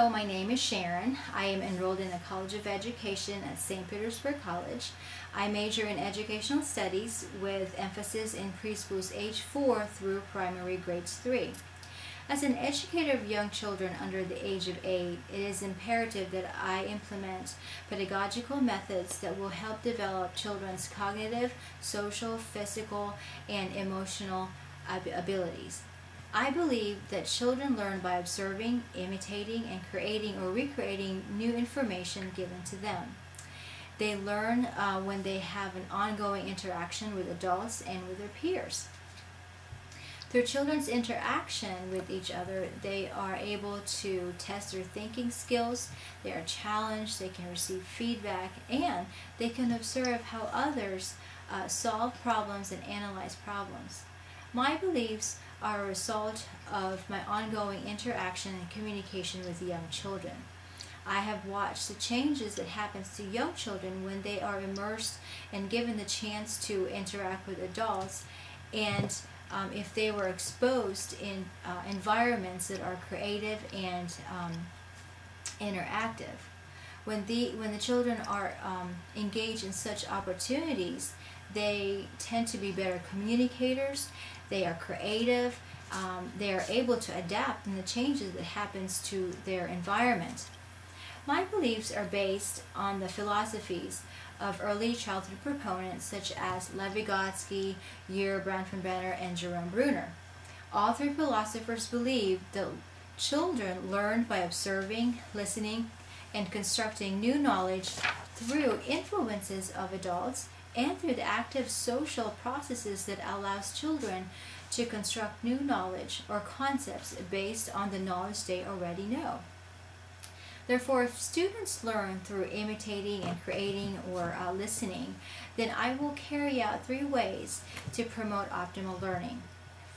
Hello, my name is Sharon. I am enrolled in the College of Education at St. Petersburg College. I major in educational studies with emphasis in preschools age 4 through primary grades 3. As an educator of young children under the age of 8, it is imperative that I implement pedagogical methods that will help develop children's cognitive, social, physical, and emotional abilities. I believe that children learn by observing, imitating, and creating or recreating new information given to them. They learn when they have an ongoing interaction with adults and with their peers. Through children's interaction with each other, they are able to test their thinking skills, they are challenged, they can receive feedback, and they can observe how others solve problems and analyze problems. My beliefs are a result of my ongoing interaction and communication with young children. I have watched the changes that happens to young children when they are immersed and given the chance to interact with adults, and if they were exposed in environments that are creative and interactive. When the children are engaged in such opportunities, they tend to be better communicators, they are creative, they are able to adapt in the changes that happens to their environment. My beliefs are based on the philosophies of early childhood proponents such as Lev Vygotsky, Branfenbrenner, and Jerome Bruner. All three philosophers believe that children learn by observing, listening, and constructing new knowledge through influences of adults and through the active social processes that allows children to construct new knowledge or concepts based on the knowledge they already know. Therefore, if students learn through imitating and creating or listening, then I will carry out 3 ways to promote optimal learning.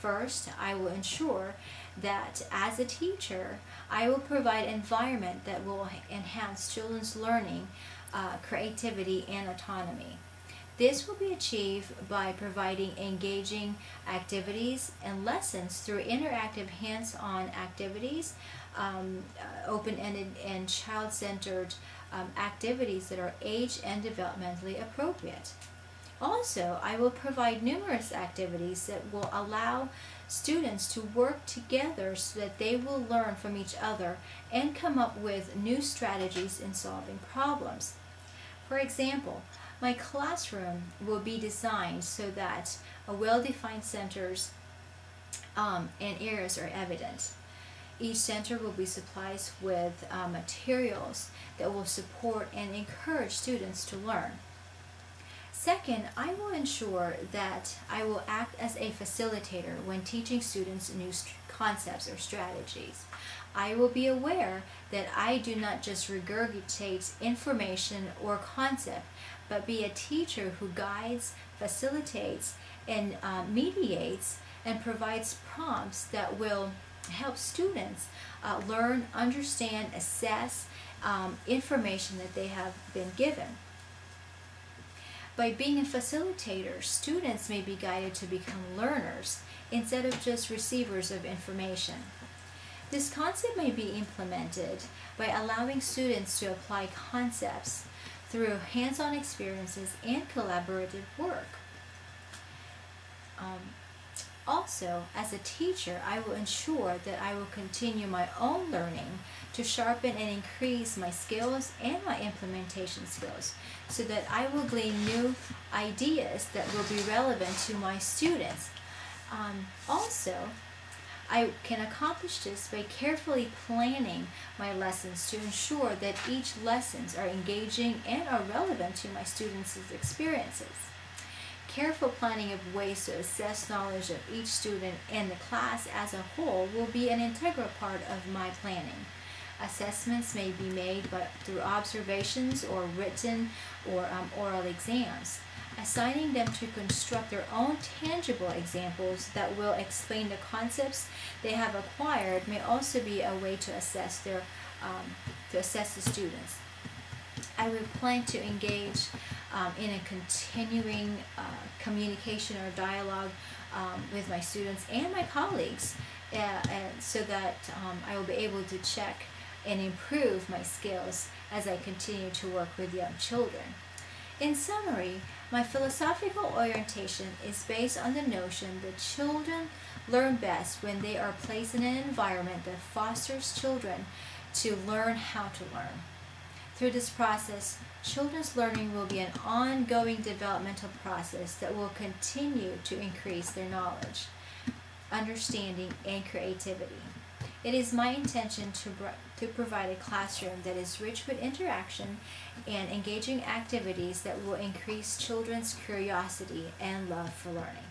First, I will ensure that as a teacher, I will provide an environment that will enhance children's learning, creativity, and autonomy. This will be achieved by providing engaging activities and lessons through interactive hands-on activities, open-ended and child-centered activities that are age and developmentally appropriate. Also, I will provide numerous activities that will allow students to work together so that they will learn from each other and come up with new strategies in solving problems. For example, my classroom will be designed so that well-defined centers and areas are evident. Each center will be supplied with materials that will support and encourage students to learn. Second, I will ensure that I will act as a facilitator when teaching students new concepts or strategies. I will be aware that I do not just regurgitate information or concept, but be a teacher who guides, facilitates, and mediates and provides prompts that will help students learn, understand, assess information that they have been given. By being a facilitator, students may be guided to become learners instead of just receivers of information. This concept may be implemented by allowing students to apply concepts through hands-on experiences and collaborative work. Also, as a teacher, I will ensure that I will continue my own learning to sharpen and increase my skills and my implementation skills so that I will glean new ideas that will be relevant to my students. Also, I can accomplish this by carefully planning my lessons to ensure that each lessons are engaging and are relevant to my students' experiences. Careful planning of ways to assess knowledge of each student and the class as a whole will be an integral part of my planning. Assessments may be made through observations or written or oral exams. Assigning them to construct their own tangible examples that will explain the concepts they have acquired may also be a way to assess the students. I would plan to engage in a continuing communication or dialogue with my students and my colleagues so that I will be able to check and improve my skills as I continue to work with young children. In summary, my philosophical orientation is based on the notion that children learn best when they are placed in an environment that fosters children to learn how to learn. Through this process, children's learning will be an ongoing developmental process that will continue to increase their knowledge, understanding, and creativity. It is my intention to provide a classroom that is rich with interaction and engaging activities that will increase children's curiosity and love for learning.